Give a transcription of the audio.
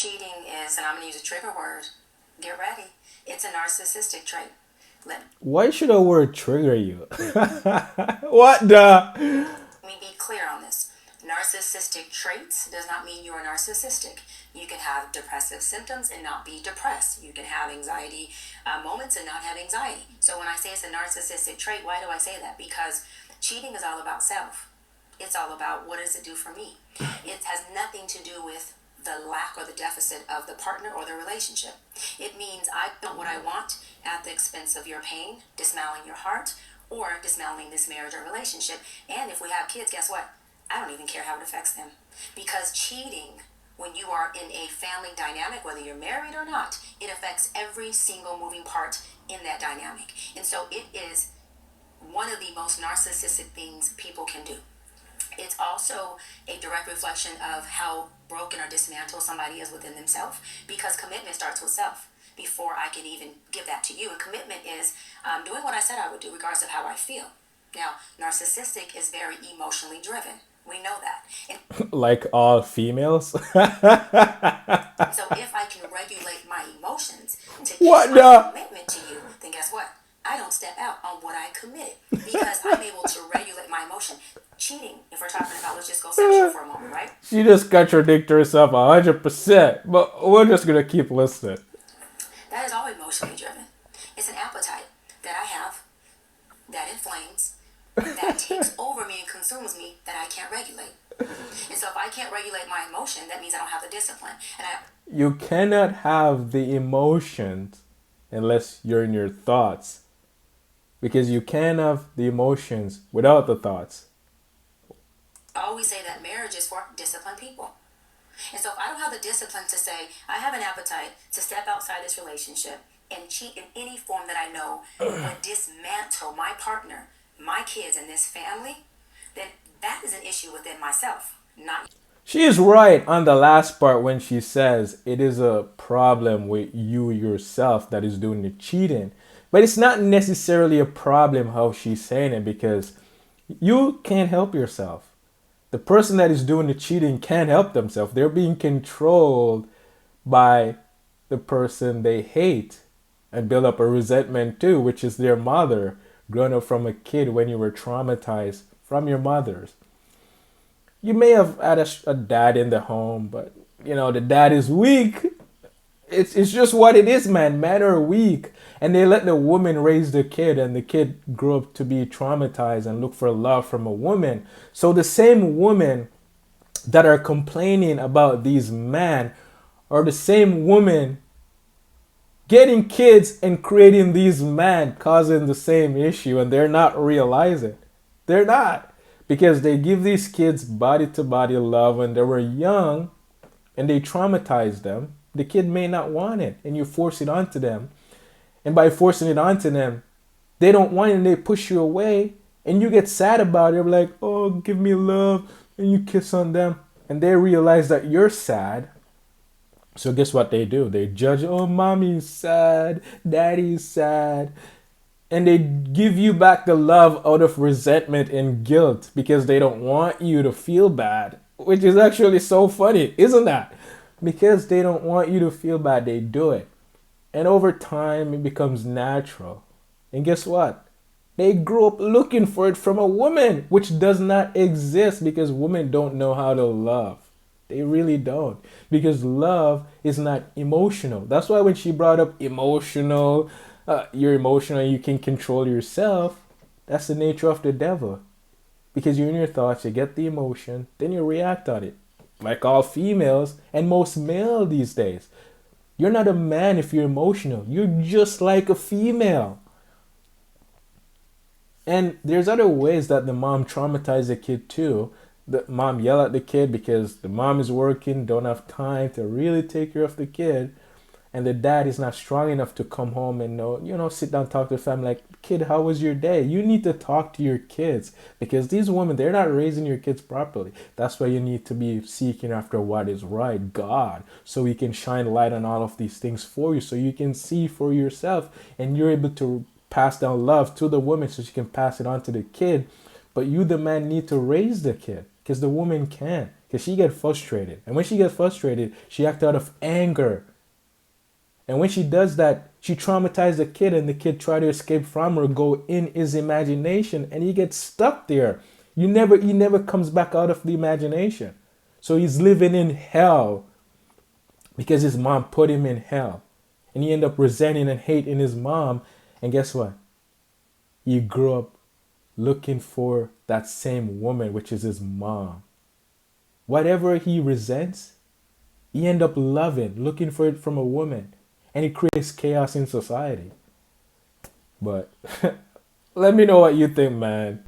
Cheating is, and I'm going to use a trigger word. Get ready. It's a narcissistic trait. Let Why should a word trigger you? What the? me be clear on this. Narcissistic traits does not mean you are narcissistic. You can have depressive symptoms and not be depressed. You can have anxiety moments and not have anxiety. So when I say it's a narcissistic trait, why do I say that? Because cheating is all about self. It's all about what does it do for me. It has nothing to do with the lack or the deficit of the partner or the relationship. It means I want what I want at the expense of your pain, dismantling your heart, or dismantling this marriage or relationship. And if we have kids, guess what? I don't even care how it affects them. Because cheating, when you are in a family dynamic, whether you're married or not, it affects every single moving part in that dynamic. And so it is one of the most narcissistic things people can do. It's also a direct reflection of how broken or dismantled somebody is within themselves, because commitment starts with self before I can even give that to you. And commitment is doing what I said I would do regardless of how I feel. Now, narcissistic is very emotionally driven. We know that. And Like all females? so if I can regulate my emotions to keep What my the? commitment to you, then guess what? I don't step out on what I committed because I'm able to regulate my emotion. Cheating, if we're talking about, let's just go sexual for a moment, right? She just contradicted herself 100%. But we're just gonna keep listening. That is all emotionally driven. It's an appetite that I have that inflames, that takes over me and consumes me that I can't regulate. And so if I can't regulate my emotion, that means I don't have the discipline. And I You cannot have the emotions unless you're in your thoughts. Because you can't have the emotions without the thoughts. always say that marriage is for disciplined people. And so if I don't have the discipline to say, I have an appetite to step outside this relationship and cheat in any form that I know would dismantle my partner, my kids, and this family, then that is an issue within myself, not. She is right on the last part when she says it is a problem with you yourself that is doing the cheating. But it's not necessarily a problem how she's saying it because you can't help yourself. The person that is doing the cheating can't help themselves. They're being controlled by the person they hate and build up a resentment too, which is their mother, growing up from a kid when you were traumatized from your mothers. You may have had a dad in the home, but the dad is weak. It's just what it is, man. Men are weak, and they let the woman raise the kid, and the kid grew up to be traumatized and look for love from a woman. So the same women that are complaining about these men are the same women getting kids and creating these men causing the same issue, and they're not realizing. They're not. Because they give these kids body to body love when they were young and they traumatize them. The kid may not want it and you force it onto them. And by forcing it onto them, they don't want it and they push you away and you get sad about it. You're like, oh, give me love. And you kiss on them. And they realize that you're sad. So guess what they do? They judge, oh, mommy's sad, daddy's sad. And they give you back the love out of resentment and guilt because they don't want you to feel bad, which is actually so funny, isn't that? Because they don't want you to feel bad, they do it. And over time, it becomes natural. And guess what? They grew up looking for it from a woman, which does not exist because women don't know how to love. They really don't. Because love is not emotional. That's why when she brought up emotional, you're emotional, you can control yourself. That's the nature of the devil. Because you're in your thoughts, you get the emotion, then you react on it. Like all females and most male these days. You're not a man if you're emotional. You're just like a female. And there's other ways that the mom traumatizes the kid too. The mom yell at the kid because the mom is working, don't have time to really take care of the kid. And the dad is not strong enough to come home and sit down, talk to the family like, kid, how was your day? You need to talk to your kids because these women, they're not raising your kids properly. That's why you need to be seeking after what is right, God, so He can shine light on all of these things for you so you can see for yourself and you're able to pass down love to the woman so she can pass it on to the kid. But you, the man, need to raise the kid. Because the woman can. Because she get frustrated. And when she gets frustrated, she acts out of anger. And when she does that, she traumatizes the kid, and the kid try to escape from her, go in his imagination, and he gets stuck there. He never comes back out of the imagination. So he's living in hell because his mom put him in hell. And he end up resenting and hating his mom. And guess what? He grew up looking for that same woman, which is his mom. Whatever he resents, he end up loving, looking for it from a woman. And it creates chaos in society. But let me know what you think, man.